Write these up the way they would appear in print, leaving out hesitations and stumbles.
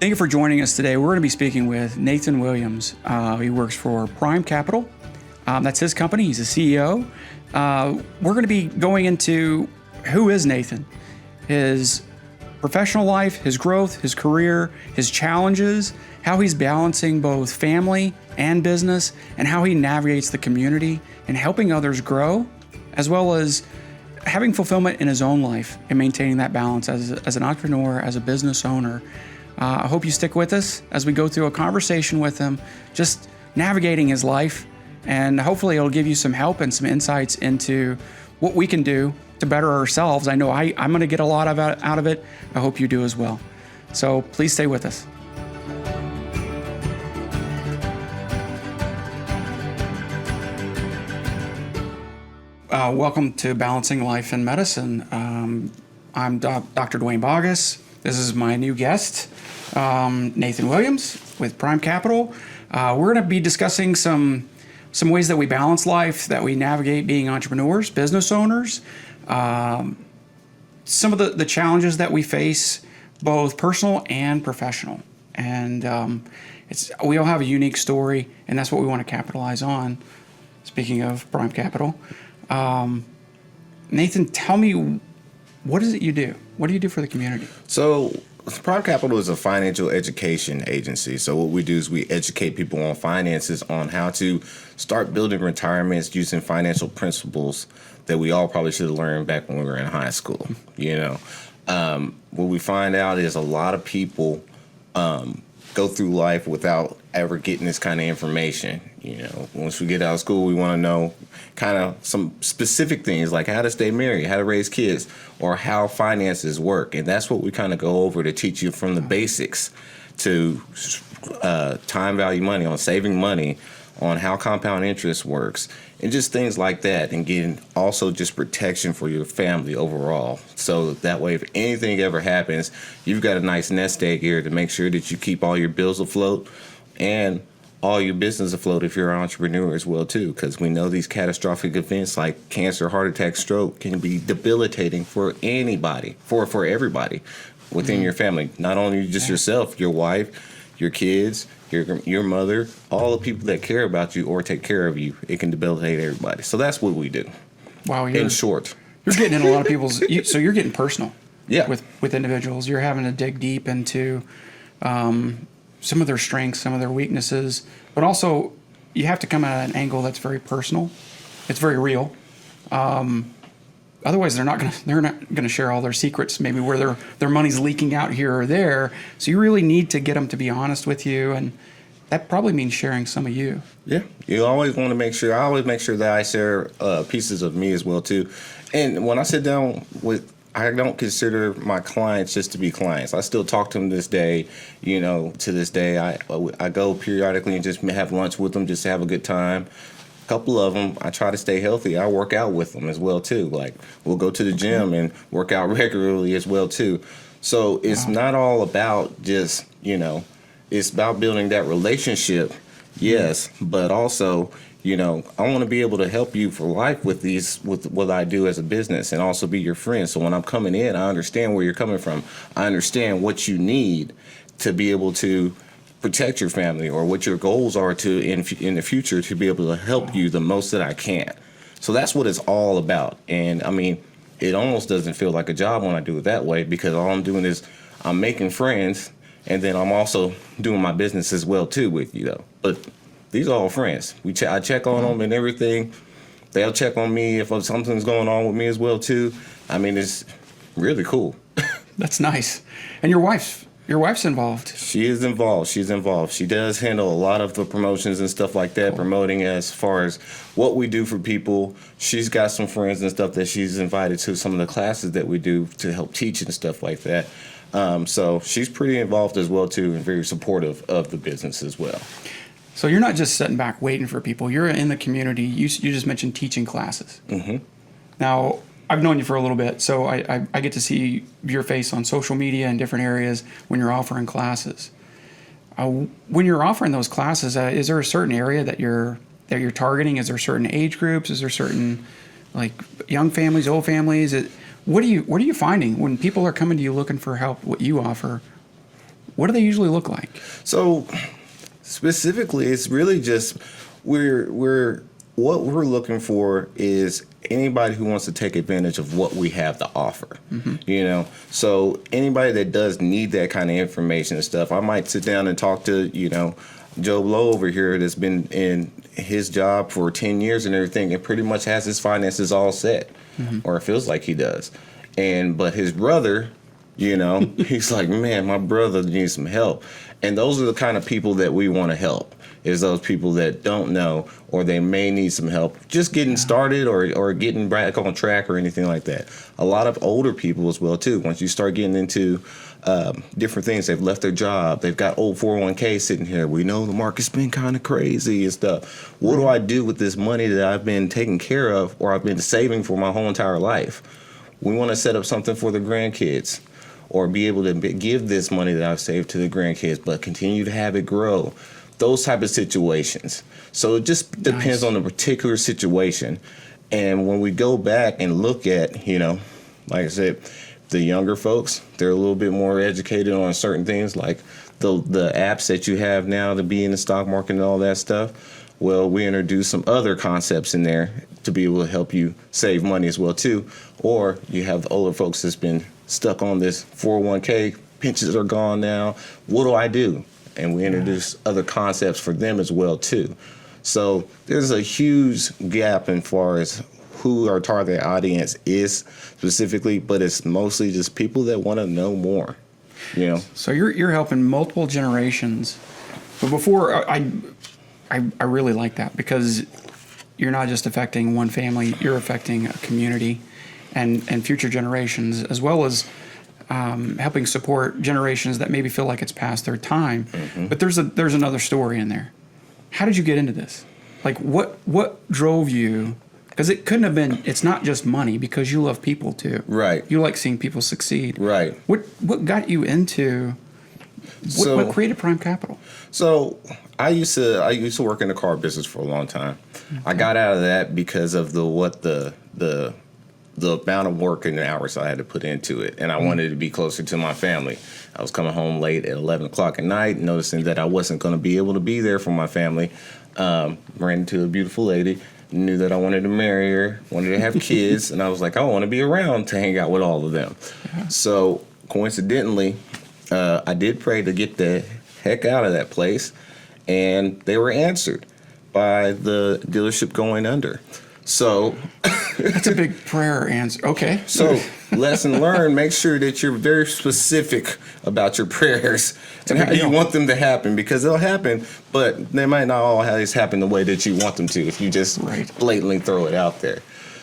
Thank you for joining us today. We're going to be speaking with Nathan Williams. He works for Pryme Capital. That's his company. He's a CEO. We're going to be going into who is Nathan, his professional life, his growth, his career, his challenges, how he's balancing both family and business, and how he navigates the community and helping others grow, as well as having fulfillment in his own life and maintaining that balance as an entrepreneur, as a business owner. I hope you stick with us as we go through a conversation with him, just navigating his life, and hopefully it'll give you some help and some insights into what we can do to better ourselves. I know I'm going to get a lot out of it. I hope you do as well. So please stay with us. Welcome to Balancing Life and Medicine. I'm Dr. Dwayne Bogus. This is my new guest, Nathan Williams with Pryme Capital. We're going to be discussing some ways that we balance life, that we navigate being entrepreneurs, business owners, some of the challenges that we face, both personal and professional. And we all have a unique story, and that's what we want to capitalize on. Speaking of Pryme Capital, Nathan, tell me, what is it you do? What do you do for the community? So Pryme Capital is a financial education agency. So what we do is we educate people on finances, on how to start building retirements using financial principles that we all probably should have learned back when we were in high school. What we find out is a lot of people go through life without ever getting this kind of information. Once we get out of school, we want to know kind of some specific things like how to stay married, how to raise kids, or how finances work. And that's what we kind of go over to teach you from the basics to time value money, on saving money, on how compound interest works, and just things like that, and getting also just protection for your family overall. So that way, if anything ever happens, you've got a nice nest egg here to make sure that you keep all your bills afloat and all your business afloat if you're an entrepreneur as well too, because we know these catastrophic events like cancer, heart attack, stroke can be debilitating for anybody, for everybody within your family, not only just yourself, your wife, your kids, your mother, all the people that care about you or take care of you. It can debilitate everybody. So that's what we do. Wow, in short, you're getting in a lot of people's. So you're getting personal. Yeah. With individuals, you're having to dig deep into some of their strengths, some of their weaknesses, but also you have to come at an angle that's very personal. It's very real. Otherwise, they're not gonna share all their secrets, maybe where their money's leaking out here or there. So you really need to get them to be honest with you, and that probably means sharing some of you. Yeah, you always want to make sure. I always make sure that I share pieces of me as well too. And when I sit down with, I don't consider my clients just to be clients. I still talk to them this day. To this day, I go periodically and just have lunch with them, just to have a good time. Couple of them, I try to stay healthy. I work out with them as well too. Like, we'll go to the gym and work out regularly as well too. So it's not all about just, it's about building that relationship, yes, but also, I want to be able to help you for life with what I do as a business, and also be your friend. So when I'm coming in, I understand where you're coming from. I understand what you need to be able to protect your family, or what your goals are to in the future, to be able to help you the most that I can. So that's what it's all about. And I mean, it almost doesn't feel like a job when I do it that way, because all I'm doing is I'm making friends, and then I'm also doing my business as well too with you though. But these are all friends. I check on them and everything. They'll check on me if something's going on with me as well too. I mean, it's really cool. That's nice. And your wife's involved. She is involved. She's involved. She does handle a lot of the promotions and stuff like that, promoting as far as what we do for people. She's got some friends and stuff that she's invited to some of the classes that we do to help teach and stuff like that. So she's pretty involved as well too, and very supportive of the business as well. So you're not just sitting back waiting for people. You're in the community. You just mentioned teaching classes. Mm-hmm. Now, I've known you for a little bit, so I get to see your face on social media and different areas when you're offering classes. When you're offering those classes, is there a certain area that you're targeting? Is there certain age groups? Is there certain, like, young families, old families? What are you finding when people are coming to you looking for help? What you offer? What do they usually look like? So specifically, it's really just what we're looking for is anybody who wants to take advantage of what we have to offer. So anybody that does need that kind of information and stuff, I might sit down and talk to Joe Blow over here that's been in his job for 10 years and everything, and pretty much has his finances all set, or it feels like he does. But his brother, he's like, man, my brother needs some help. And those are the kind of people that we want to help, is those people that don't know, or they may need some help just getting started or getting back on track or anything like that. A lot of older people as well, too. Once you start getting into different things, they've left their job, they've got old 401k sitting here. We know the market's been kind of crazy and stuff. What do I do with this money that I've been taking care of or I've been saving for my whole entire life? We want to set up something for the grandkids, or be able to give this money that I've saved to the grandkids, but continue to have it grow. Those type of situations. So it just depends on the particular situation. And when we go back and look at, like I said, the younger folks, they're a little bit more educated on certain things, like the apps that you have now to be in the stock market and all that stuff. Well, we introduce some other concepts in there to be able to help you save money as well, too. Or you have the older folks that's been stuck on this 401k, pensions are gone now. What do I do? And we introduce other concepts for them as well, too. So there's a huge gap as far as who our target audience is specifically, but it's mostly just people that want to know more. So you're helping multiple generations. But before, I really like that, because you're not just affecting one family, you're affecting a community and future generations, as well as helping support generations that maybe feel like it's past their time. But there's another story in there. How did you get into this? Like, what drove you? Because it couldn't have been. It's not just money, because you love people too. Right. You like seeing people succeed. Right. What got you into? What created Pryme Capital? So I used to work in the car business for a long time. Okay. I got out of that because of the amount of work and the hours I had to put into it. And I wanted to be closer to my family. I was coming home late at 11 o'clock at night, noticing that I wasn't going to be able to be there for my family. Ran into a beautiful lady, knew that I wanted to marry her, wanted to have kids, and I was like, I want to be around to hang out with all of them. Yeah. So coincidentally, I did pray to get the heck out of that place, and they were answered by the dealership going under. So that's a big prayer answer. Okay. So lesson learned, make sure that you're very specific about your prayers and how you want them to happen, because they'll happen, but they might not always happen the way that you want them to if you just blatantly throw it out there.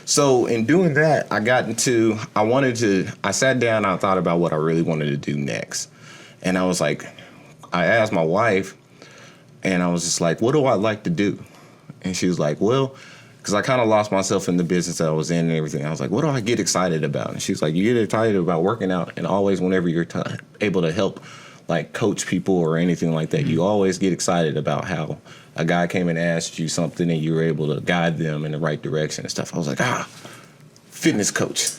So in doing that, I sat down and I thought about what I really wanted to do next. And I was like, I asked my wife, and I was just like, what do I like to do? And she was like, well, because I kind of lost myself in the business that I was in and everything. I was like, what do I get excited about? And she's like, you get excited about working out, and always whenever you're able to help, like, coach people or anything like that, you always get excited about how a guy came and asked you something and you were able to guide them in the right direction and stuff. I was like, fitness coach.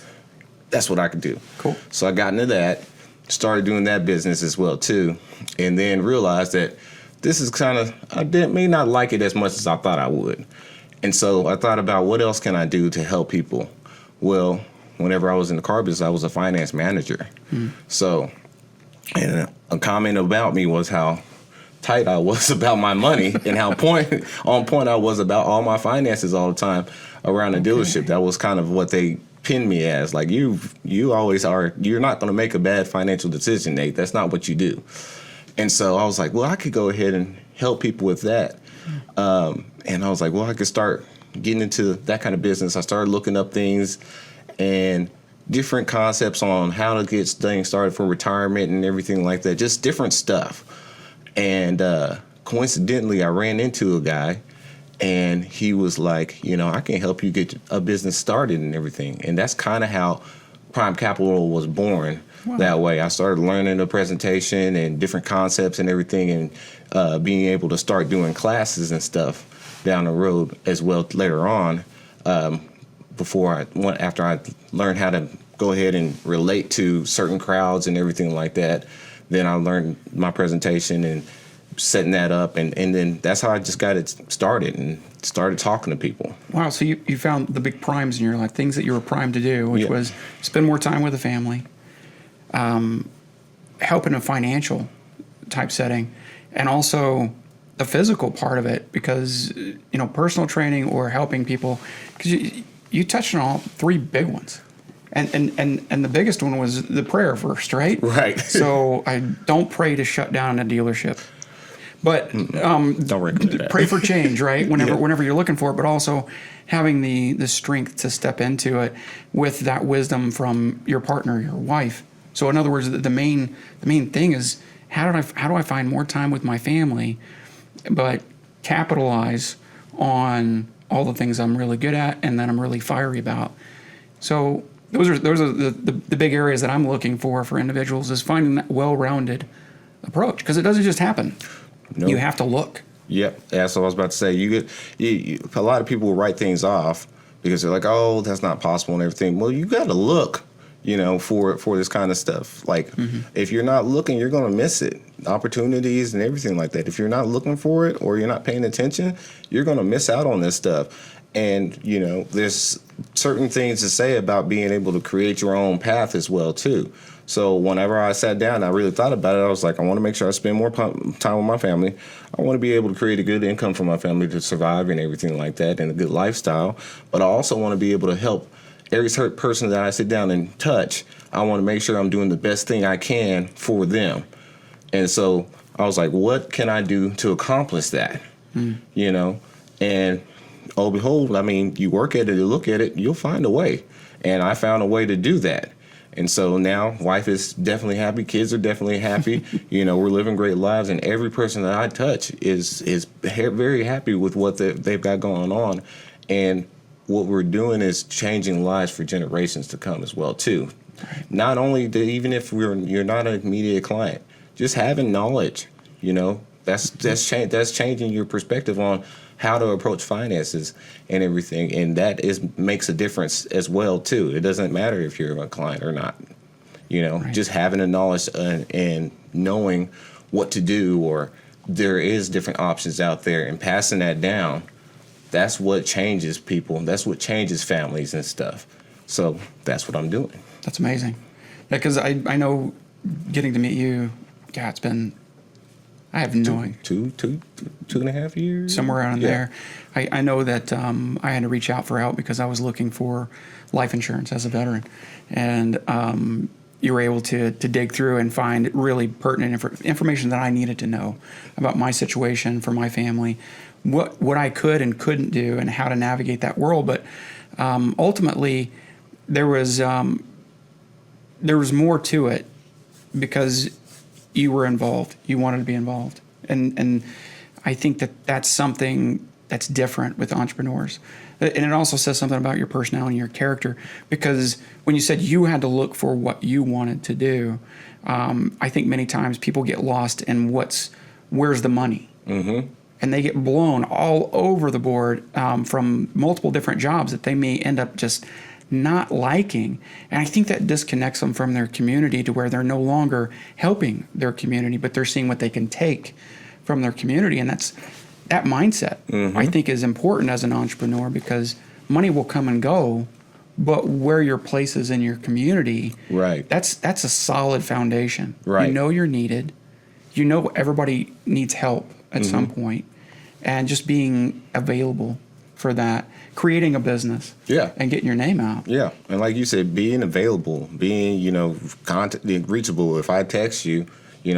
That's what I could do. Cool. So I got into that, started doing that business as well, too, and then realized that this is I may not like it as much as I thought I would. And so I thought about, what else can I do to help people? Well, whenever I was in the car business, I was a finance manager. So, and a comment about me was how tight I was about my money and how on point I was about all my finances all the time around the dealership. That was kind of what they pinned me as. Like, you always are, you're not going to make a bad financial decision, Nate. That's not what you do. And so I was like, well, I could go ahead and help people with that. And I was like, well, I could start getting into that kind of business. I started looking up things and different concepts on how to get things started for retirement and everything like that, just different stuff. And coincidentally, I ran into a guy, and he was like, I can help you get a business started and everything. And that's kind of how Pryme Capital was born. Wow. That way. I started learning the presentation and different concepts and everything, and being able to start doing classes and stuff down the road as well later on, after I learned how to go ahead and relate to certain crowds and everything like that. Then I learned my presentation and setting that up, and then that's how I just got it started and started talking to people. Wow. So you found the big primes in your life, things that you were primed to do, which Yeah. was spend more time with the family, help in a financial type setting, and also the physical part of it, because, personal training or helping people, because you touched on all three big ones. And the biggest one was the prayer first, right? Right. So I don't pray to shut down a dealership. But Don't recommend that. pray for change, right? Yeah. Whenever you're looking for it, but also having the strength to step into it with that wisdom from your partner, your wife. So in other words, the main thing is how do I find more time with my family, but capitalize on all the things I'm really good at and that I'm really fiery about. So those are the big areas that I'm looking for individuals, is finding that well-rounded approach, because it doesn't just happen. No. You have to look. Yep, that's what I was about to say. A lot of people will write things off because they're like, "Oh, that's not possible," and everything. Well, you got to look, for this kind of stuff. Like, if you're not looking, you're going to miss it. Opportunities and everything like that. If you're not looking for it or you're not paying attention, you're going to miss out on this stuff. And there's certain things to say about being able to create your own path as well too. So whenever I sat down, I really thought about it. I was like, I want to make sure I spend more time with my family. I want to be able to create a good income for my family to survive and everything like that, and a good lifestyle. But I also want to be able to help every person that I sit down and touch. I want to make sure I'm doing the best thing I can for them. And so I was like, what can I do to accomplish that? And oh, behold, you work at it, you look at it, you'll find a way. And I found a way to do that. And so now wife is definitely happy. Kids are definitely happy. We're living great lives. And every person that I touch is very happy with what they've got going on. And what we're doing is changing lives for generations to come as well, too. Right. Not only even if you're not an immediate client, just having knowledge, that's changing your perspective on how to approach finances and everything, and that makes a difference as well too. It doesn't matter if you're a client or not. Right. Just having the knowledge and knowing what to do, or there is different options out there, and passing that down. That's what changes people. That's what changes families and stuff. So that's what I'm doing. That's amazing. Yeah, because I know getting to meet you, it's been, I have no idea. 2.5 years? Somewhere around there. I know that I had to reach out for help because I was looking for life insurance as a veteran. And you were able to dig through and find really pertinent information that I needed to know about my situation for my family, what I could and couldn't do, and how to navigate that world. But ultimately, there was more to it because you were involved. You wanted to be involved. And I think that's something that's different with entrepreneurs. And it also says something about your personality and your character, because when you said you had to look for what you wanted to do, I think many times people get lost in where's the money? Mm-hmm. And they get blown all over the board from multiple different jobs that they may end up just not liking. And I think that disconnects them from their community to where they're no longer helping their community, but they're seeing what they can take from their community. And that mindset, I think, is important as an entrepreneur, because money will come and go, but where your place is in your community, right? That's a solid foundation. Right. You're needed. Everybody needs help at some point, and just being available for that, creating a business, and getting your name out. Yeah, and like you said, being available, being reachable. If I text you,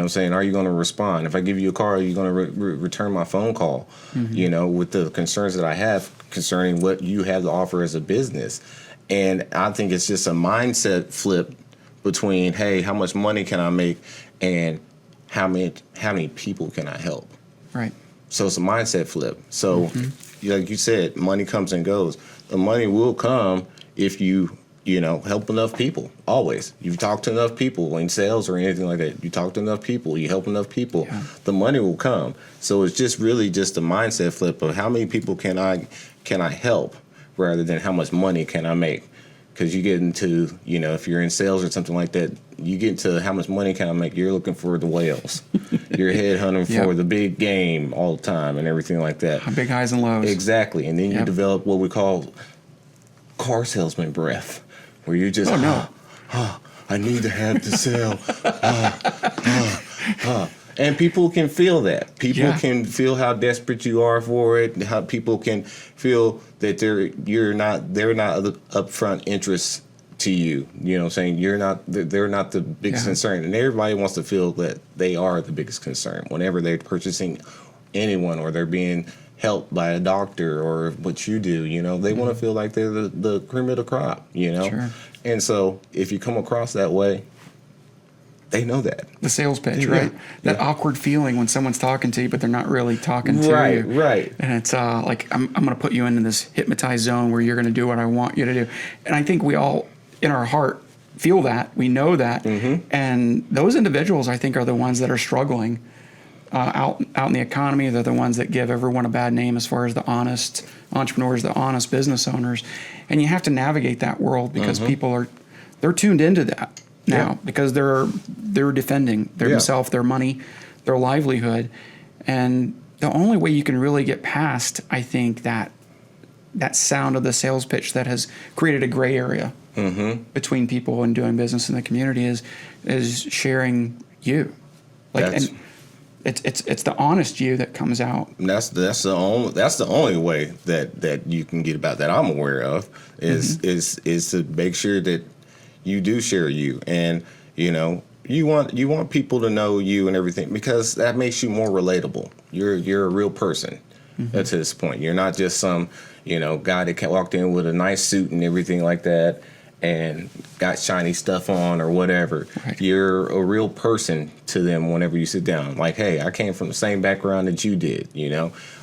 saying, are you going to respond? If I give you a call, are you going to return my phone call? With the concerns that I have concerning what you have to offer as a business. And I think it's just a mindset flip between, hey, how much money can I make, and how many people can I help? Right. So it's a mindset flip. So like you said, money comes and goes. The money will come if you help enough people. Always. You talk to enough people in sales or anything like that. You talk to enough people. You help enough people. Yeah. The money will come. So it's just really just a mindset flip of how many people can I help, rather than how much money can I make. because you get into, if you're in sales or something like that, you get into how much money can I make? You're looking for the whales. You're headhunting for the big game all the time and everything like that. Big highs and lows. Exactly. And then you develop what we call car salesman breath, where you just, I need to have the sale. And people can feel that. People can feel how desperate you are for it. How people can feel that they're not of upfront interest to you. You know what I'm saying? They're not the biggest concern. And everybody wants to feel that they are the biggest concern whenever they're purchasing anyone or they're being helped by a doctor or what you do. They want to feel like they're the cream of the crop, Sure. And so if you come across that way, they know that. The sales pitch, right? That awkward feeling when someone's talking to you, but they're not really talking to you. Right. And it's like, I'm going to put you into this hypnotized zone where you're going to do what I want you to do. And I think we all, in our heart, feel that. We know that. And those individuals, I think, are the ones that are struggling out in the economy. They're the ones that give everyone a bad name as far as the honest entrepreneurs, the honest business owners. And you have to navigate that world because people they're tuned into that now because they're defending themselves, their money, their livelihood. And the only way you can really get past, I think, that sound of the sales pitch that has created a gray area between people and doing business in the community is sharing you. And it's the honest you that comes out. And that's the only way that you can get about that I'm aware of is to make sure that you do share you, and you want people to know you and everything, because that makes you more relatable. You're a real person to this point. You're not just some guy that walked in with a nice suit and everything like that and got shiny stuff on or whatever. Right. You're a real person to them whenever you sit down. Like, hey, I came from the same background that you did.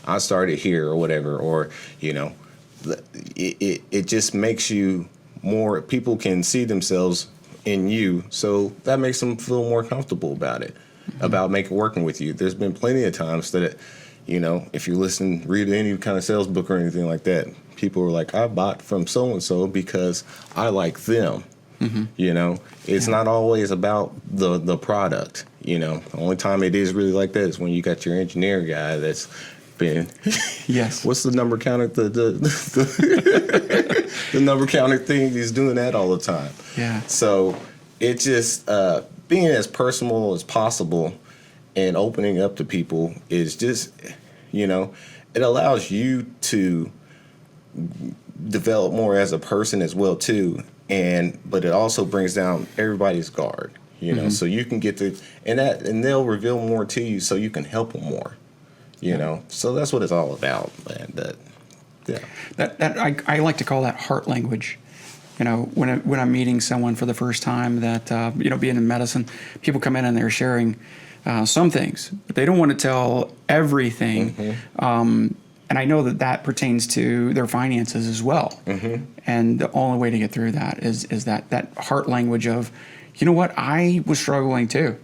I started here or whatever, or it just makes you more. People can see themselves in you, so that makes them feel more comfortable about it, about working with you. There's been plenty of times that, if you read any kind of sales book or anything like that, people are like, I bought from so and so because I like them. It's not always about the product. The only time it is really like that is when you got your engineer guy that's been what's the number counter the number counter thing, he's doing that all the time. So it's just being as personal as possible and opening up to people is just it allows you to develop more as a person as well too, but it also brings down everybody's guard, so you can get to and they'll reveal more to you so you can help them more. So that's what it's all about, man. I like to call that heart language. When I'm meeting someone for the first time, that being in medicine, people come in and they're sharing some things, but they don't want to tell everything. And I know that pertains to their finances as well. And the only way to get through that is that heart language of, what, I was struggling too.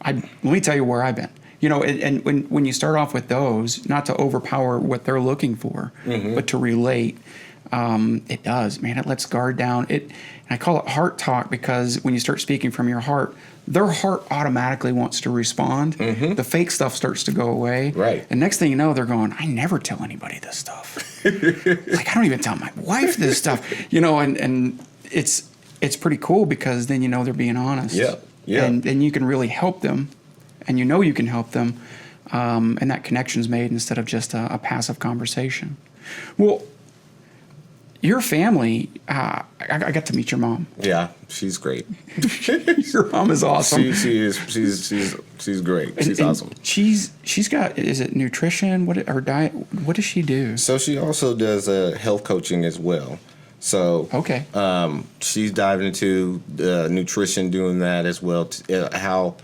Let me tell you where I've been. And when you start off with those, not to overpower what they're looking for, but to relate, it does, man. It lets guard down. And I call it heart talk because when you start speaking from your heart, their heart automatically wants to respond. The fake stuff starts to go away. Right. And next thing you know, they're going, I never tell anybody this stuff. Like, I don't even tell my wife this stuff. And it's pretty cool because then they're being honest. Yeah. And you can really help them. And you can help them, and that connection's made instead of just a passive conversation. Well, your family, I got to meet your mom. Yeah, she's great. Your mom is awesome. She is. She's great. She's awesome. She's got, is it nutrition? Or diet? What does she do? So she also does health coaching as well. So okay, she's diving into nutrition, doing that as well. How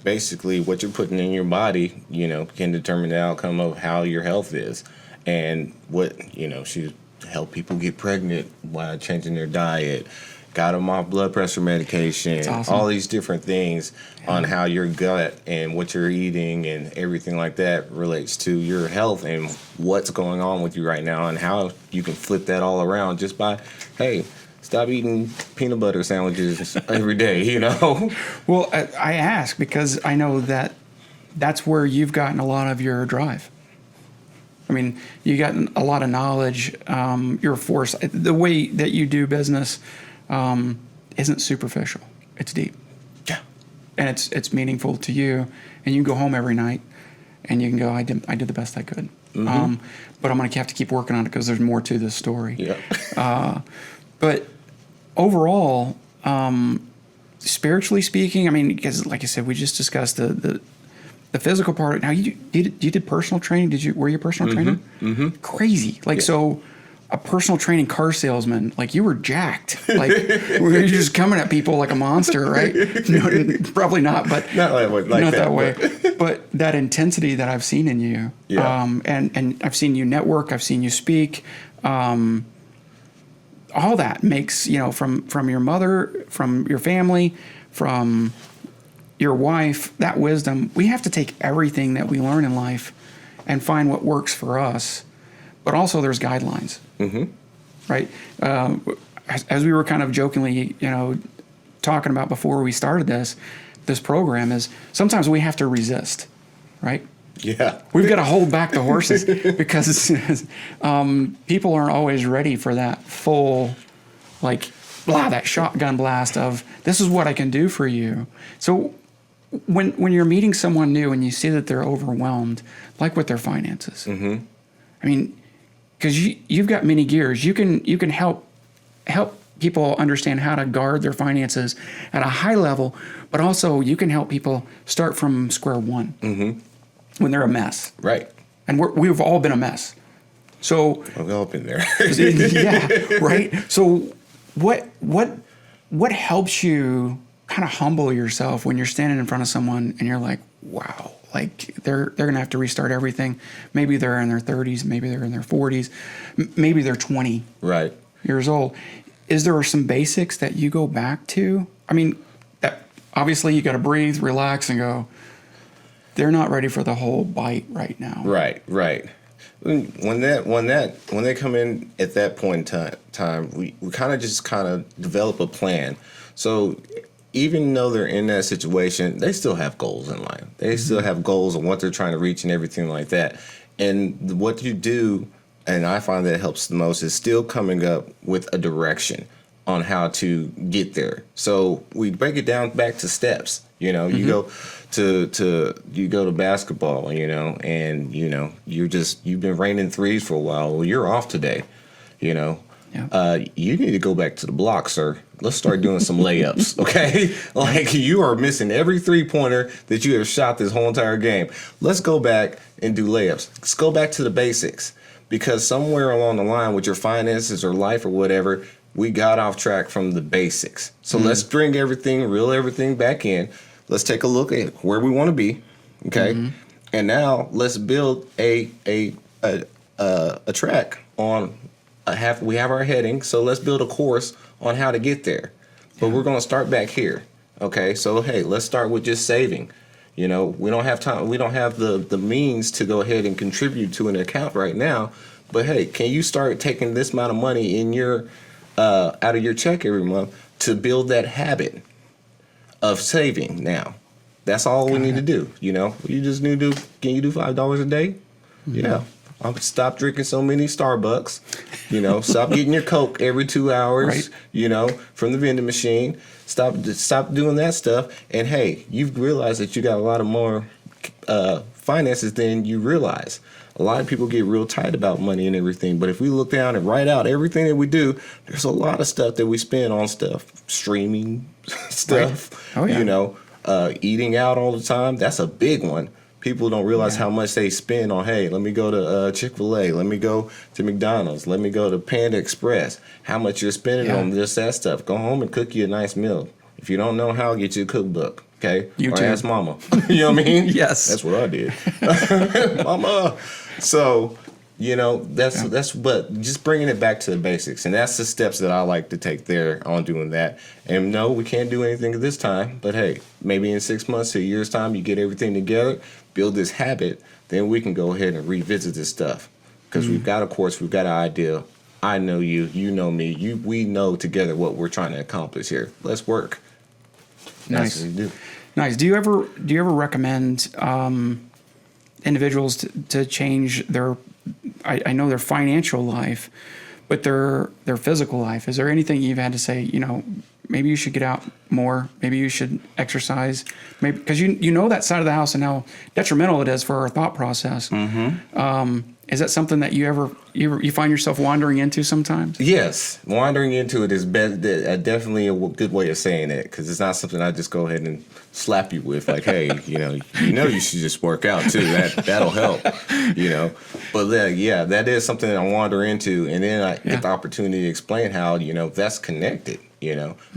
basically what you're putting in your body, can determine the outcome of how your health is. And what, she helped people get pregnant by changing their diet, got them off blood pressure medication, awesome. All these different things on how your gut and what you're eating and everything like that relates to your health and what's going on with you right now and how you can flip that all around just by, hey, stop eating peanut butter sandwiches every day, Well, I ask because I know that that's where you've gotten a lot of your drive. I mean, you got a lot of knowledge. Your force, the way that you do business, isn't superficial. It's deep. Yeah. And it's meaningful to you. And you can go home every night, and you can go, I did the best I could. Mm-hmm. But I'm going to have to keep working on it because there's more to this story. Yeah. But overall, spiritually speaking, I mean, because like I said, we just discussed the physical part. Now you did personal training. Were you a personal trainer? Mm-hmm. Crazy. Like, so a personal training car salesman, like you were jacked. Like you're just coming at people like a monster, right? No, probably not, but not that way. But that intensity that I've seen in you, and I've seen you network, I've seen you speak, all that makes, from your mother, from your family, from your wife, that wisdom. We have to take everything that we learn in life and find what works for us. But also there's guidelines, right? As we were kind of jokingly, talking about before we started this program, is sometimes we have to resist, right? Yeah. We've got to hold back the horses because people aren't always ready for that full, that shotgun blast of, this is what I can do for you. So when you're meeting someone new and you see that they're overwhelmed, like with their finances, I mean, because you've got many gears, you can help people understand how to guard their finances at a high level, but also you can help people start from square one when they're a mess. Right. And we've all been a mess. So we've all been there. Yeah, right. So what helps you kind of humble yourself when you're standing in front of someone and you're like, wow, like they're going to have to restart everything. Maybe they're in their 30s, maybe they're in their 40s, maybe they're 20 years old. Is there some basics that you go back to? I mean, obviously you got to breathe, relax, and go, they're not ready for the whole bite right now. Right. When they come in at that point in time, we kind of develop a plan. So even though they're in that situation, they still have goals in life. They still have goals on what they're trying to reach and everything like that. And what you do, and I find that helps the most, is still coming up with a direction on how to get there. So we break it down back to steps. You go to basketball, and you've been raining threes for a while. Well, you're off today, Yeah. You need to go back to the block, sir. Let's start doing some layups, okay? Like, you are missing every three-pointer that you have shot this whole entire game. Let's go back and do layups. Let's go back to the basics, because somewhere along the line with your finances or life or whatever, we got off track from the basics. So let's bring reel everything back in. Let's take a look at where we want to be, okay? And now let's build a track on. We have our heading, so let's build a course on how to get there. But we're going to start back here, okay? So, hey, let's start with just saving. We don't have time. We don't have the means to go ahead and contribute to an account right now. But, hey, can you start taking this amount of money in your out of your check every month to build that habit of saving now? That's all we need to do, You just need to, can you do $5 a day? Yeah. I'll stop drinking so many Starbucks, stop getting your Coke every 2 hours, from the vending machine. Stop doing that stuff. And hey, you've realized that you got a lot of more finances than you realize. A lot of people get real tight about money and everything. But if we look down and write out everything that we do, there's a lot of stuff that we spend on stuff, streaming stuff, right. Oh, yeah. Eating out all the time. That's a big one. People don't realize how much they spend on, hey, let me go to Chick-fil-A, let me go to McDonald's, let me go to Panda Express. How much you're spending on just that stuff. Go home and cook you a nice meal. If you don't know how, get you a cookbook, okay? Or ask mama. You know what I mean? Yes. That's what I did. Mama. So, that's but just bringing it back to the basics. And that's the steps that I like to take there on doing that. And no, we can't do anything at this time. But hey, maybe in 6 months to a year's time, you get everything together, build this habit, then we can go ahead and revisit this stuff. Because we've got a course, we've got an idea, I know you, you know me, we know together what we're trying to accomplish here. Let's work. Nice. That's what we do. Nice. Do you ever recommend individuals to change their, I know their financial life, but their physical life? Is there anything you've had to say, maybe you should get out more, maybe you should exercise, maybe because you know that side of the house and how detrimental it is for our thought process. Is that something that you find yourself wandering into sometimes? Yes, wandering into it is definitely a good way of saying it, because it's not something I just go ahead and slap you with, like, hey, you should just work out too. That'll help, But that is something I wander into, and then I get the opportunity to explain how that's connected.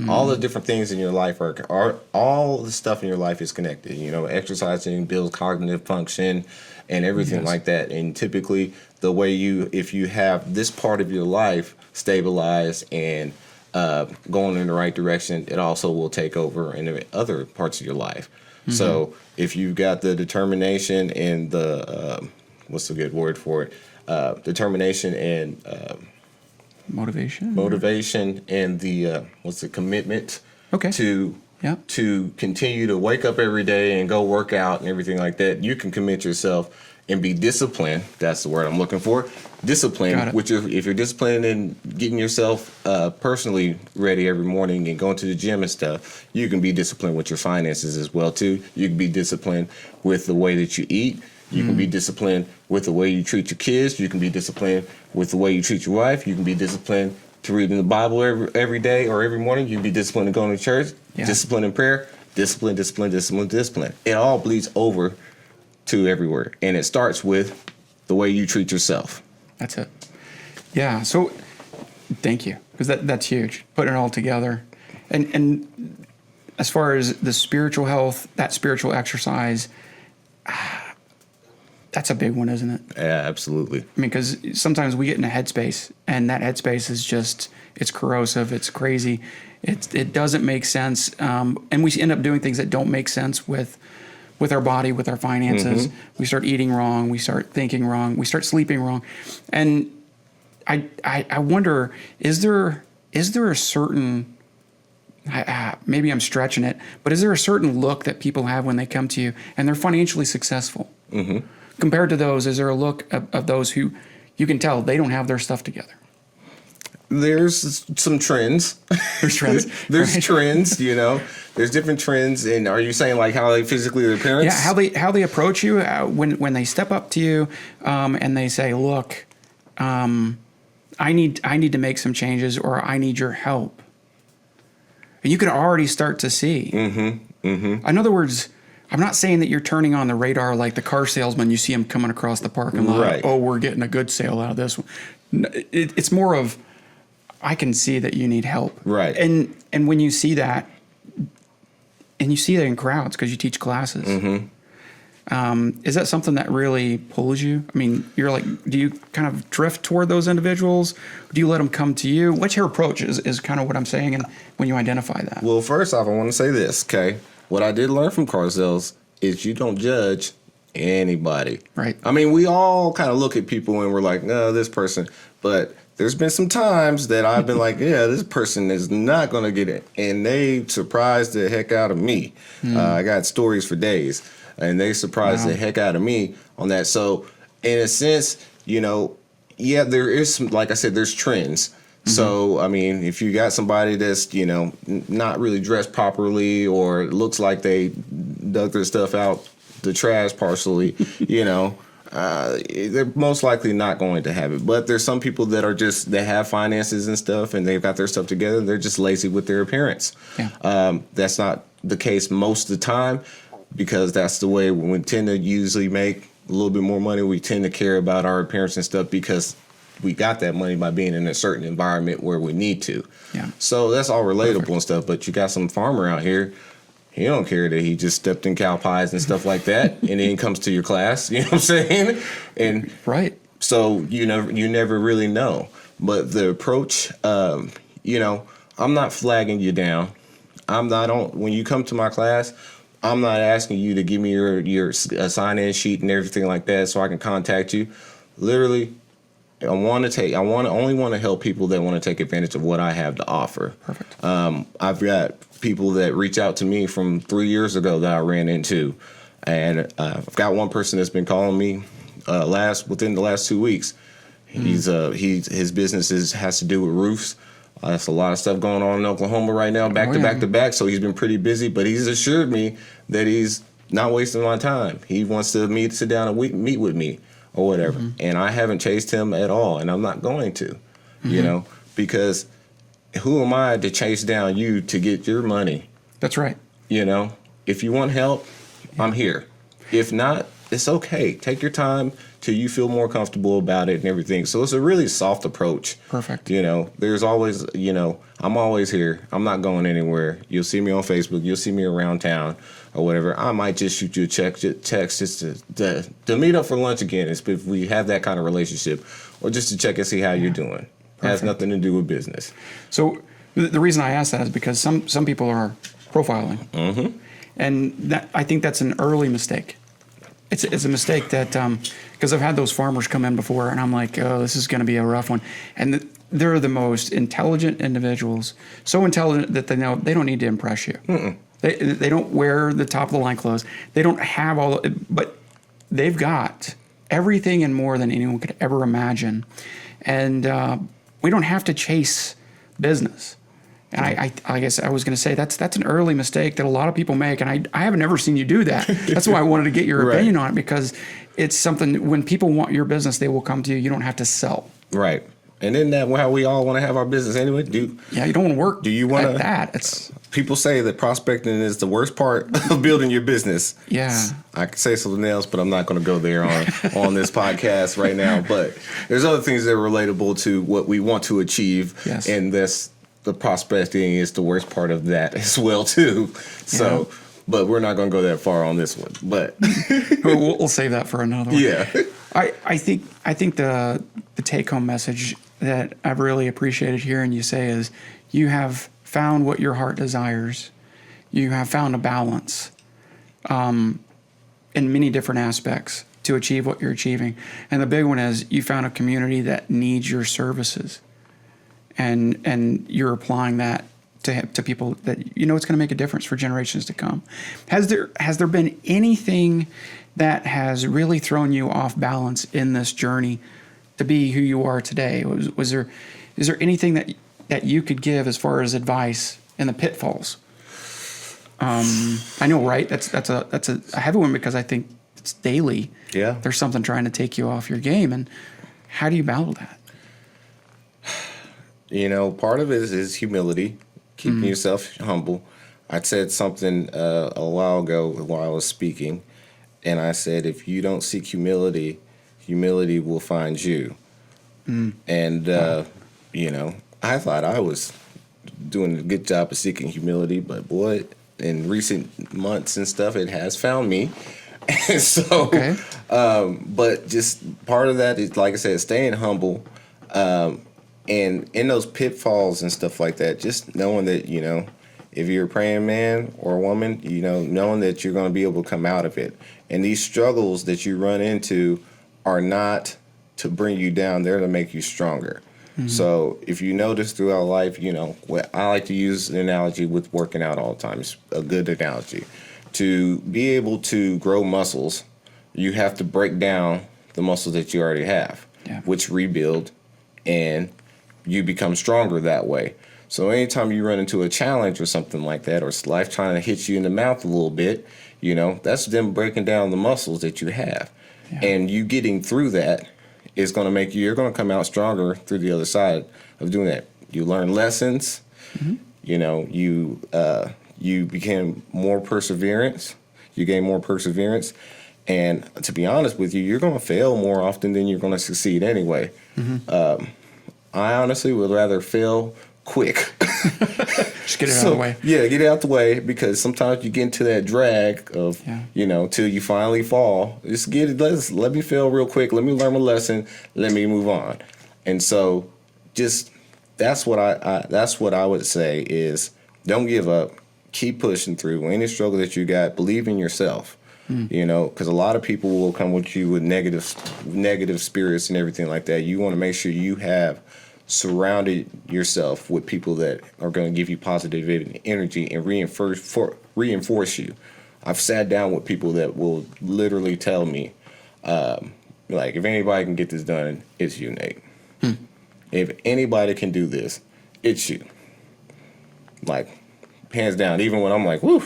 All the different things in your life are all the stuff in your life is connected. Exercising builds cognitive function and everything like that. And typically the way if you have this part of your life stabilized and going in the right direction, it also will take over in the other parts of your life. So if you've got the determination and the, what's a good word for it? Determination and motivation and the commitment to continue to wake up every day and go work out and everything like that, you can commit yourself and be disciplined. That's the word I'm looking for. Discipline, which if you're disciplined in getting yourself personally ready every morning and going to the gym and stuff, you can be disciplined with your finances as well too. You can be disciplined with the way that you eat. You can be disciplined with the way you treat your kids. You can be disciplined with the way you treat your wife. You can be disciplined to reading the Bible every day or every morning. You can be disciplined in going to church. Discipline in prayer. Discipline. It all bleeds over to everywhere. And it starts with the way you treat yourself. That's it. Yeah. So thank you. Because that's huge. Putting it all together. And as far as the spiritual health, that spiritual exercise, that's a big one, isn't it? Yeah, absolutely. I mean, because sometimes we get in a headspace, and that headspace is just, it's corrosive, it's crazy, it doesn't make sense, and we end up doing things that don't make sense with our body, with our finances. We start eating wrong, we start thinking wrong, we start sleeping wrong, and I wonder, is there a certain, maybe I'm stretching it, but is there a certain look that people have when they come to you and they're financially successful? Compared to those, is there a look of those who you can tell they don't have their stuff together? There's some trends. There's trends. There's trends, There's different trends. And are you saying like how they physically, their appearance? Yeah, how they approach you when they step up to you and they say, look, I need to make some changes, or I need your help. And you can already start to see. In other words, I'm not saying that you're turning on the radar like the car salesman. You see him coming across the parking lot. Right. Oh, we're getting a good sale out of this one. It's more of, I can see that you need help. Right. And when you see that, and you see that in crowds because you teach classes, is that something that really pulls you? I mean, you're like, do you kind of drift toward those individuals? Do you let them come to you? What's your approach is kind of what I'm saying, and when you identify that. Well, first off, I want to say this, okay? What I did learn from car sales is you don't judge anybody. Right. I mean, we all kind of look at people and we're like, no, this person. But there's been some times that I've been like, yeah, this person is not going to get it. And they surprised the heck out of me. I got stories for days. And they surprised the heck out of me on that. So in a sense, there is some, like I said, there's trends. So, I mean, if you got somebody that's, not really dressed properly, or it looks like they dug their stuff out the trash partially, they're most likely not going to have it. But there's some people that are they have finances and stuff, and they've got their stuff together. They're just lazy with their appearance. Yeah. That's not the case most of the time, because that's the way we tend to usually make a little bit more money. We tend to care about our appearance and stuff because we got that money by being in a certain environment where we need to. Yeah. So that's all relatable and stuff. But you got some farmer out here, he don't care that he just stepped in cow pies and stuff like that, and then comes to your class. You know what I'm saying? And right. So you never really know. But the approach, I'm not flagging you down. When you come to my class, I'm not asking you to give me your sign-in sheet and everything like that so I can contact you. Literally, only want to help people that want to take advantage of what I have to offer. Perfect. I've got people that reach out to me from 3 years ago that I ran into, and I've got one person that's been calling me within the last 2 weeks. His business has to do with roofs. That's a lot of stuff going on in Oklahoma right now, back to back. So he's been pretty busy, but he's assured me that he's not wasting my time. He wants to sit down and meet with me or whatever. Mm-hmm. And I haven't chased him at all, and I'm not going to, because who am I to chase down you to get your money? That's right. If you want help, I'm here. If not, it's okay. Take your time till you feel more comfortable about it and everything. So it's a really soft approach. Perfect. There's always, I'm always here. I'm not going anywhere. You'll see me on Facebook. You'll see me around town or whatever. I might just shoot you a text just to meet up for lunch again if we have that kind of relationship, or just to check and see how you're doing. It has nothing to do with business. So the reason I ask that is because some people are profiling. Mm-hmm. And I think that's an early mistake. It's a mistake that, because I've had those farmers come in before, and I'm like, oh, this is going to be a rough one. And they're the most intelligent individuals, so intelligent that they know they don't need to impress you. Mm-mm. They don't wear the top of the line clothes. They don't have but they've got everything and more than anyone could ever imagine. And we don't have to chase business. And I guess I was going to say that's an early mistake that a lot of people make, and I haven't ever seen you do that. That's why I wanted to get your opinion on it, because it's something, when people want your business, they will come to you. You don't have to sell. Right. And isn't that how we all want to have our business anyway? You don't want to work. Do you want at that? People say that prospecting is the worst part of building your business. Yeah. I could say something else, but I'm not going to go there on this podcast right now. But there's other things that are relatable to what we want to achieve. Yes. And the prospecting is the worst part of that as well too. So, but we're not going to go that far on this one. But we'll save that for another one. Yeah. I think the take home message that I've really appreciated hearing you say is, you have found what your heart desires. You have found a balance in many different aspects to achieve what you're achieving. And the big one is, you found a community that needs your services. And you're applying that to people that it's going to make a difference for generations to come. Has there been anything that has really thrown you off balance in this journey to be who you are today? Is there anything that you could give as far as advice in the pitfalls? I know, right? That's a heavy one, because I think it's daily. Yeah. There's something trying to take you off your game, and how do you battle that? Part of it is humility, keeping yourself humble. I said something a while ago while I was speaking, and I said, if you don't seek humility, humility will find you. And, I thought I was doing a good job of seeking humility, but boy, in recent months and stuff, it has found me. And so, but just part of that is, like I said, staying humble. And in those pitfalls and stuff like that, just knowing that, if you're a praying man or a woman, knowing that you're going to be able to come out of it. And these struggles that you run into are not to bring you down, they're to make you stronger. Mm-hmm. So if you notice throughout life, I like to use an analogy with working out all the time. It's a good analogy. To be able to grow muscles, you have to break down the muscles that you already have, which rebuild, and you become stronger that way. So anytime you run into a challenge or something like that, or life trying to hit you in the mouth a little bit, that's them breaking down the muscles that you have. Yeah. And you getting through that is going to you're going to come out stronger through the other side of doing that. You learn lessons, you became more perseverance, you gain more perseverance. And to be honest with you, you're going to fail more often than you're going to succeed anyway. Mm-hmm. I honestly would rather fail quick. Just get it out of the way. Yeah, get it out the way, because sometimes you get into that drag of, till you finally fall. Just let me fail real quick. Let me learn my lesson. Let me move on. And so that's what I would say is, don't give up. Keep pushing through. Any struggle that you got, believe in yourself. You know, because a lot of people will come with you with negative spirits and everything like that. You want to make sure you have surrounded yourself with people that are going to give you positive energy and reinforce you. I've sat down with people that will literally tell me, like, if anybody can get this done, it's you, Nate. If anybody can do this, it's you. Like, hands down, even when I'm like, woo,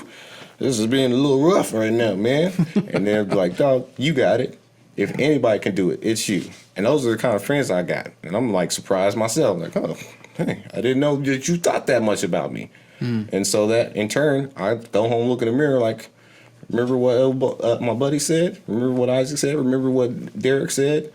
this is being a little rough right now, man. And they're like, dog, you got it. If anybody can do it, it's you. And those are the kind of friends I got. And I'm like surprised myself. Like, oh, hey, I didn't know that you thought that much about me. And so that, in turn, I go home, look in the mirror like, remember what my buddy said? Remember what Isaac said? Remember what Derek said?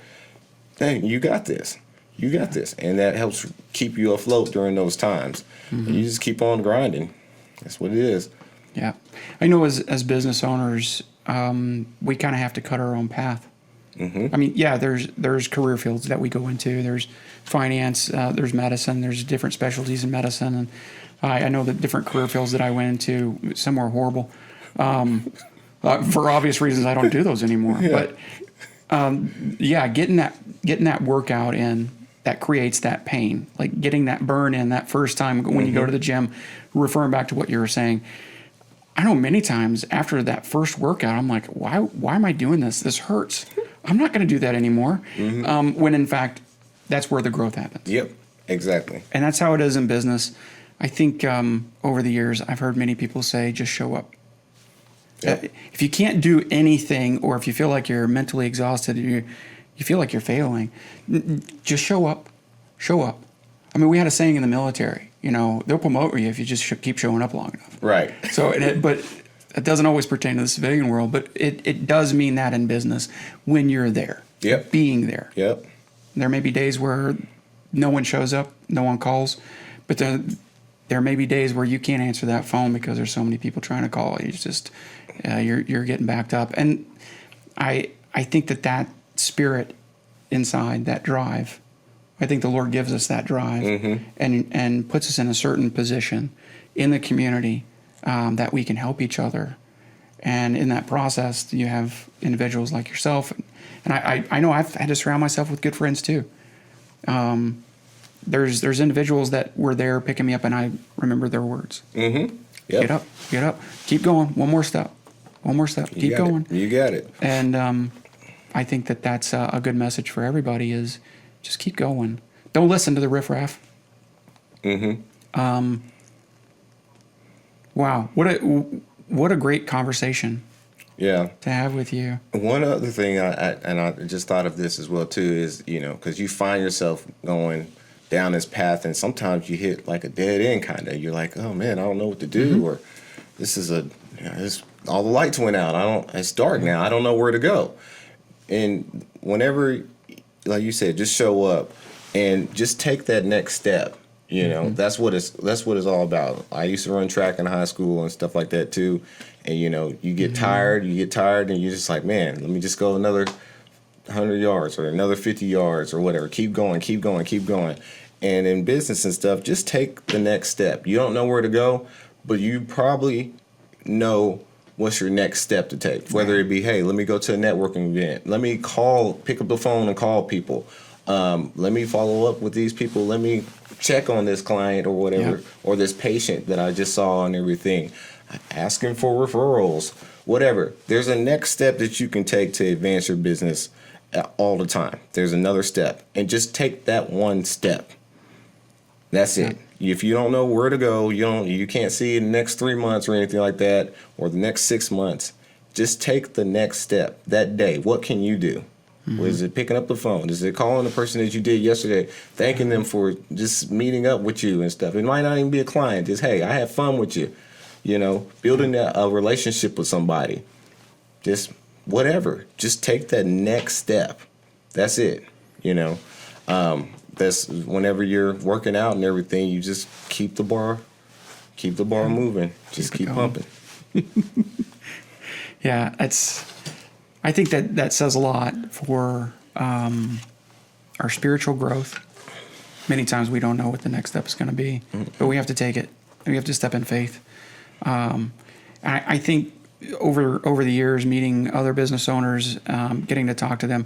Hey, you got this. You got this. And that helps keep you afloat during those times. And you just keep on grinding. That's what it is. Yeah. I know as business owners, we kind of have to cut our own path. I mean, yeah, there's career fields that we go into. There's finance, there's medicine, there's different specialties in medicine. And I know the different career fields that I went into, some were horrible. For obvious reasons, I don't do those anymore. But yeah, getting that workout in, that creates that pain. Like getting that burn in that first time when you go to the gym, referring back to what you were saying. I know many times after that first workout, I'm like, why am I doing this? This hurts. I'm not going to do that anymore. When in fact, that's where the growth happens. Yep, exactly. And that's how it is in business. I think over the years, I've heard many people say, just show up. Yep. If you can't do anything, or if you feel like you're mentally exhausted, you feel like you're failing, just show up. Show up. I mean, we had a saying in the military, you know, they'll promote you if you just keep showing up long enough. Right. So, but it doesn't always pertain to the civilian world, but it does mean that in business when you're there. Yep. Being there. Yep. There may be days where no one shows up, no one calls, but there may be days where you can't answer that phone because there's so many people trying to call. It's just you're getting backed up, and I think that spirit inside, that drive, I think the Lord gives us that drive and puts us in a certain position in the community that we can help each other. And in that process, you have individuals like yourself. And I know I've had to surround myself with good friends too. There's individuals that were there picking me up, and I remember their words. Yep. Get up, keep going, one more step, keep going. You got it. And I think that's a good message for everybody is just keep going. Don't listen to the riffraff. Wow, what a great conversation. Yeah. To have with you. One other thing, I just thought of this as well too, is, you know, because you find yourself going down this path, and sometimes you hit like a dead end kind of. You're like, oh man, I don't know what to do, or this is all the lights went out. It's dark now. I don't know where to go. And whenever, like you said, just show up and just take that next step. You know, that's what it's all about. I used to run track in high school and stuff like that too. And you know, you get tired, and you're just like, man, let me just go another 100 yards or another 50 yards or whatever. Keep going. And in business and stuff, just take the next step. You don't know where to go, but you probably know what's your next step to take. Whether it be, hey, let me go to a networking event. Let me pick up the phone and call people. Let me follow up with these people. Let me check on this client or whatever, or this patient that I just saw and everything. Asking for referrals, whatever. There's a next step that you can take to advance your business all the time. There's another step, and just take that one step. That's it. If you don't know where to go, you can't see in the next 3 months or anything like that, or the next 6 months, just take the next step that day. What can you do? Is it picking up the phone? Is it calling the person that you did yesterday, thanking them for just meeting up with you and stuff? It might not even be a client. Just, hey, I had fun with you. You know, building a relationship with somebody. Just whatever. Just take that next step. That's it. You know, that's whenever you're working out and everything, you just keep the bar moving. Just keep pumping. Yeah, I think that says a lot for our spiritual growth. Many times we don't know what the next step is going to be, but we have to take it. We have to step in faith. I think over the years, meeting other business owners, getting to talk to them,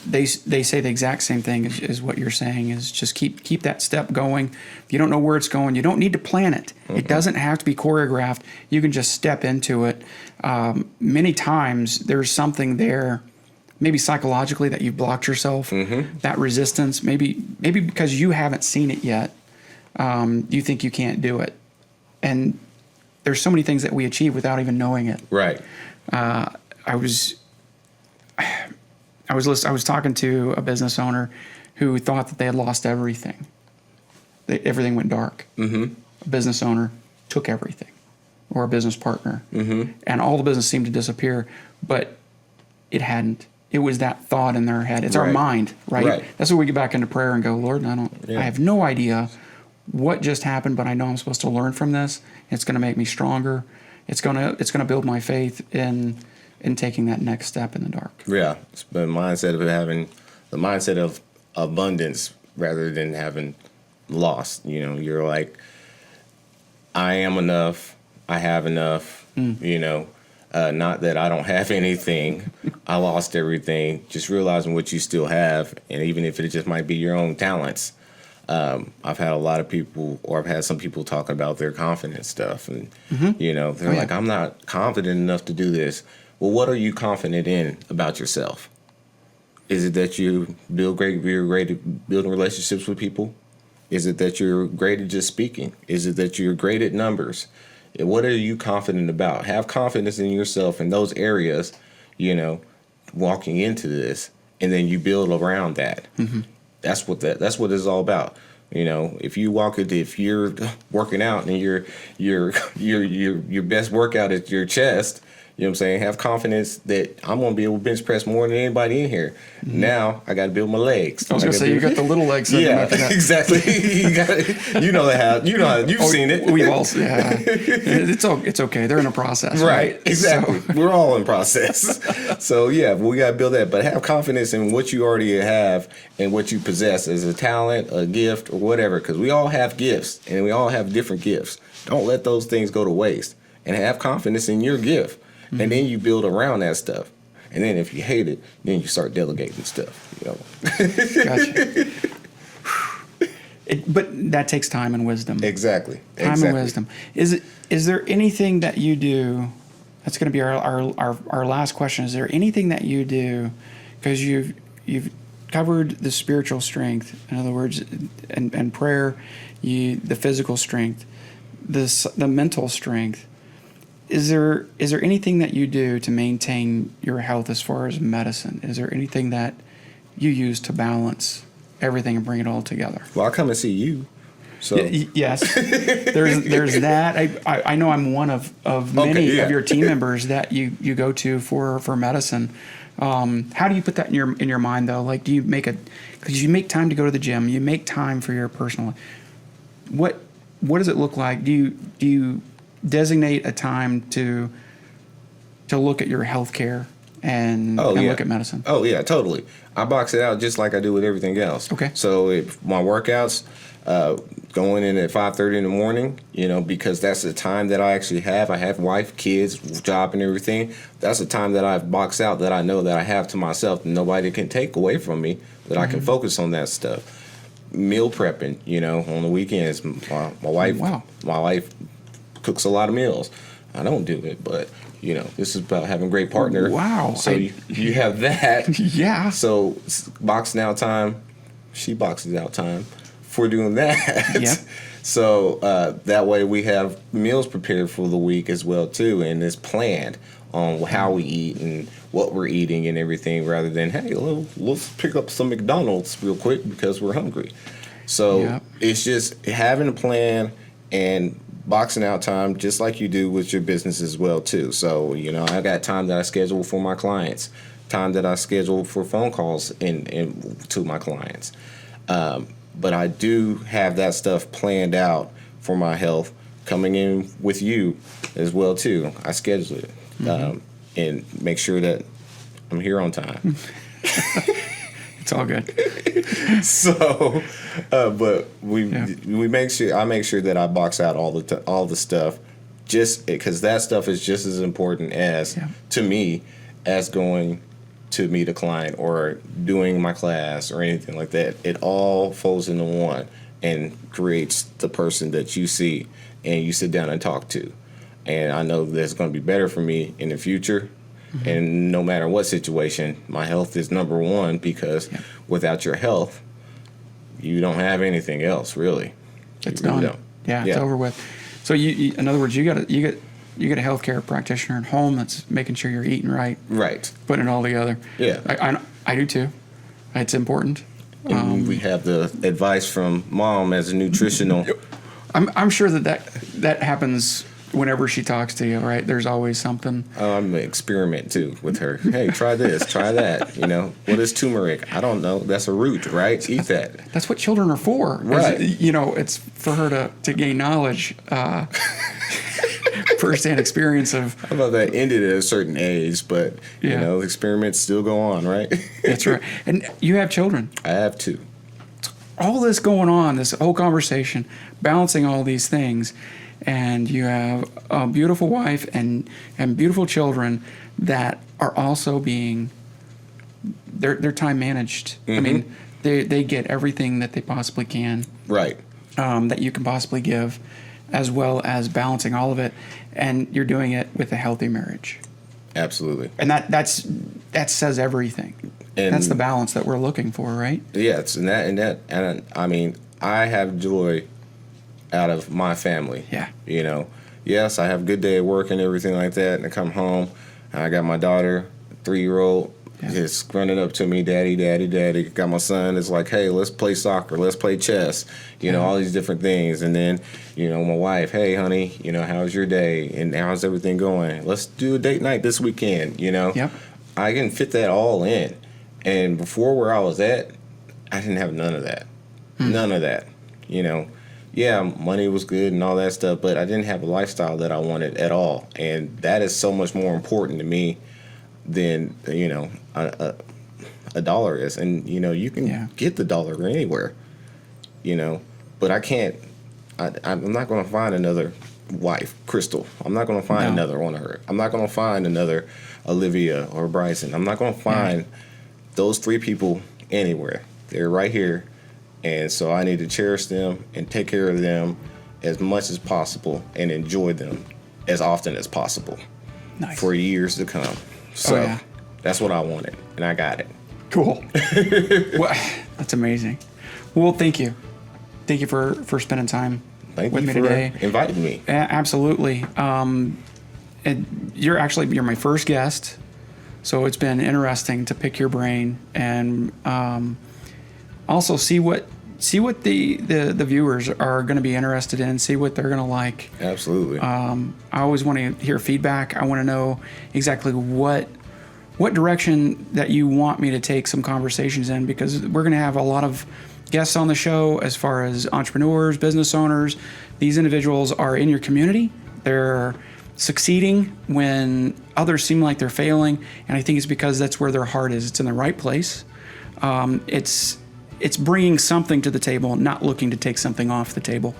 they say the exact same thing as what you're saying, is just keep that step going. If you don't know where it's going, you don't need to plan it. It doesn't have to be choreographed. You can just step into it. Many times there's something there, maybe psychologically, that you've blocked yourself, that resistance, maybe because you haven't seen it yet. You think you can't do it. And there's so many things that we achieve without even knowing it. Right. I was talking to a business owner who thought that they had lost everything. Everything went dark. A business owner took everything, or a business partner, and all the business seemed to disappear, but it hadn't. It was that thought in their head. It's our mind, right? That's where we get back into prayer and go, Lord, I have no idea what just happened, but I know I'm supposed to learn from this. It's going to make me stronger. It's going to build my faith in taking that next step in the dark. Yeah, it's the mindset of having the mindset of abundance rather than having loss. You're like, I am enough. I have enough. Not that I don't have anything. I lost everything. Just realizing what you still have, and even if it just might be your own talents. I've had a lot of people, or I've had some people talking about their confidence stuff, and they're like, I'm not confident enough to do this. Well, what are you confident in about yourself? Is it that you're great at building relationships with people? Is it that you're great at just speaking? Is it that you're great at numbers? What are you confident about? Have confidence in yourself in those areas, walking into this, and then you build around that. That's what it's all about. If you're working out and your best workout is your chest, you know what I'm saying? Have confidence that I'm going to be able to bench press more than anybody in here. Now I got to build my legs. I was going to say, you got the little legs. Yeah, exactly. You know how you've seen it. We've all seen it. It's okay. They're in a process. Right. Exactly. So. We're all in process. So yeah, we got to build that. But have confidence in what you already have and what you possess as a talent, a gift, or whatever. Because we all have gifts and we all have different gifts. Don't let those things go to waste. And have confidence in your gift. And then you build around that stuff. And then if you hate it, then you start delegating stuff. Gotcha. But that takes time and wisdom. Exactly. Time and wisdom. Is there anything that you do? That's going to be our last question. Is there anything that you do, because you've covered the spiritual strength, in other words, and prayer, the physical strength, the mental strength. Is there anything that you do to maintain your health as far as medicine? Is there anything that you use to balance everything and bring it all together? Well, I come and see you. So yes, there's that. I know I'm one of many of your team members that you go to for medicine. How do you put that in your mind though? Like, do you because you make time to go to the gym, you make time for your personal. What does it look like? Do you designate a time to look at your health care and look at medicine? Oh, yeah, totally. I box it out just like I do with everything else. Okay. So if my workouts, going in at 5:30 in the morning, because that's the time that I actually have. I have wife, kids, job, and everything. That's the time that I've boxed out that I know that I have to myself that nobody can take away from me, that I can focus on that stuff. Meal prepping, on the weekends. My wife cooks a lot of meals. I don't do it, but this is about having a great partner. Wow. So you have that. Yeah. So boxing out time, she boxes out time for doing that. Yeah. So that way we have meals prepared for the week as well too, and it's planned on how we eat and what we're eating and everything, rather than, hey, let's pick up some McDonald's real quick because we're hungry. So it's just having a plan and boxing out time, just like you do with your business as well too. So I got time that I schedule for my clients, time that I schedule for phone calls and to my clients. But I do have that stuff planned out for my health coming in with you as well too. I schedule it and make sure that I'm here on time. It's all good. So, but I make sure that I box out all the stuff just because that stuff is just as important as to me as going to meet a client or doing my class or anything like that. It all folds into one and creates the person that you see and you sit down and talk to. And I know that's going to be better for me in the future. Mm-hmm. And no matter what situation, my health is number one, because without your health, you don't have anything else, really. It's really done. It's over with. So you in other words, you get a healthcare practitioner at home that's making sure you're eating right, putting it all together. Yeah, I do too. It's important. And we have the advice from mom as a nutritional. I'm sure that happens whenever she talks to you, right? There's always something. I'm an experiment too with her. Hey, try this, try that. What is turmeric? I don't know. That's a root, right? Eat that. That's what children are for. Right. It's for her to gain knowledge, firsthand experience of. How about that ended at a certain age, but experiments still go on, right? That's right. And you have children. I have two. All this going on, this whole conversation, balancing all these things. And you have a beautiful wife and beautiful children that are also being they're time managed. Mm-hmm. I mean, they get everything that they possibly can, right? That you can possibly give, as well as balancing all of it, and you're doing it with a healthy marriage. Absolutely. And that says everything. And that's the balance that we're looking for, right? Yes, and I mean, I have joy out of my family. Yeah. Yes, I have a good day at work and everything like that, and I come home and I got my daughter, 3-year-old, just running up to me, daddy, daddy, daddy. Got my son, it's like, hey, let's play soccer, let's play chess, all these different things. And then, my wife, hey, honey, how's your day? And how's everything going? Let's do a date night this weekend, Yep. I can fit that all in. And before where I was at, I didn't have none of that. None of that, Yeah, money was good and all that stuff, but I didn't have a lifestyle that I wanted at all. And that is so much more important to me than, a dollar is. And, you can get the dollar anywhere, but I can't, I'm not going to find another wife, Crystal. I'm not going to find another one of her. I'm not going to find another Olivia or Bryson. I'm not going to find those three people anywhere. They're right here. And so I need to cherish them and take care of them as much as possible and enjoy them as often as possible for years to come. So that's what I wanted, and I got it. Cool. Well, that's amazing. Well, thank you. Thank you for spending time with me today. Inviting me. Absolutely. And you're my first guest, so it's been interesting to pick your brain and also see what the viewers are going to be interested in, see what they're going to like. Absolutely. I always want to hear feedback. I want to know exactly what direction that you want me to take some conversations in, because we're going to have a lot of guests on the show as far as entrepreneurs, business owners. These individuals are in your community. They're succeeding when others seem like they're failing, and I think it's because that's where their heart is. It's in the right place. It's bringing something to the table, not looking to take something off the table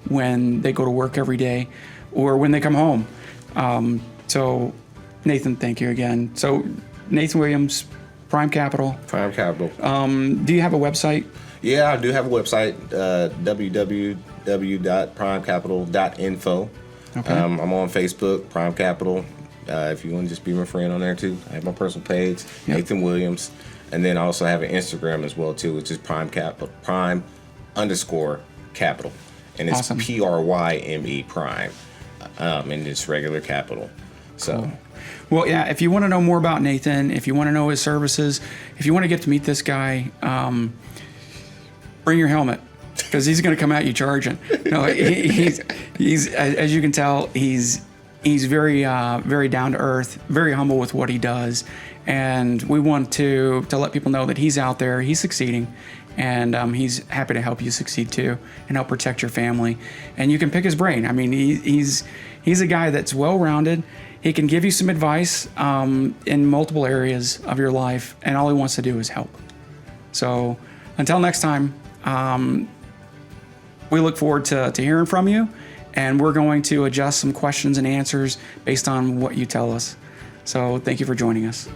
when they go to work every day or when they come home. So, Nathan, thank you again. So, Nathan Williams, Pryme Capital. Pryme Capital. Do you have a website? Yeah, I do have a website, www.prymecapital.info. Okay. I'm on Facebook, Pryme Capital. If you want to just be my friend on there too, I have my personal page, Nathan Williams. And then I also have an Instagram as well too, which is Pryme Capital, Pryme_Capital, and it's awesome. PRYME Pryme, and it's regular capital. So, cool. Well, yeah. If you want to know more about Nathan, if you want to know his services, if you want to get to meet this guy, bring your helmet, because he's going to come at you charging. No, he's as you can tell, he's very very down to earth, very humble with what he does. And we want to let people know that he's out there, he's succeeding, and he's happy to help you succeed too, and help protect your family. And you can pick his brain. I mean, he's a guy that's well-rounded. He can give you some advice in multiple areas of your life, and all he wants to do is help. So until next time, we look forward to hearing from you, and we're going to adjust some questions and answers based on what you tell us. So thank you for joining us.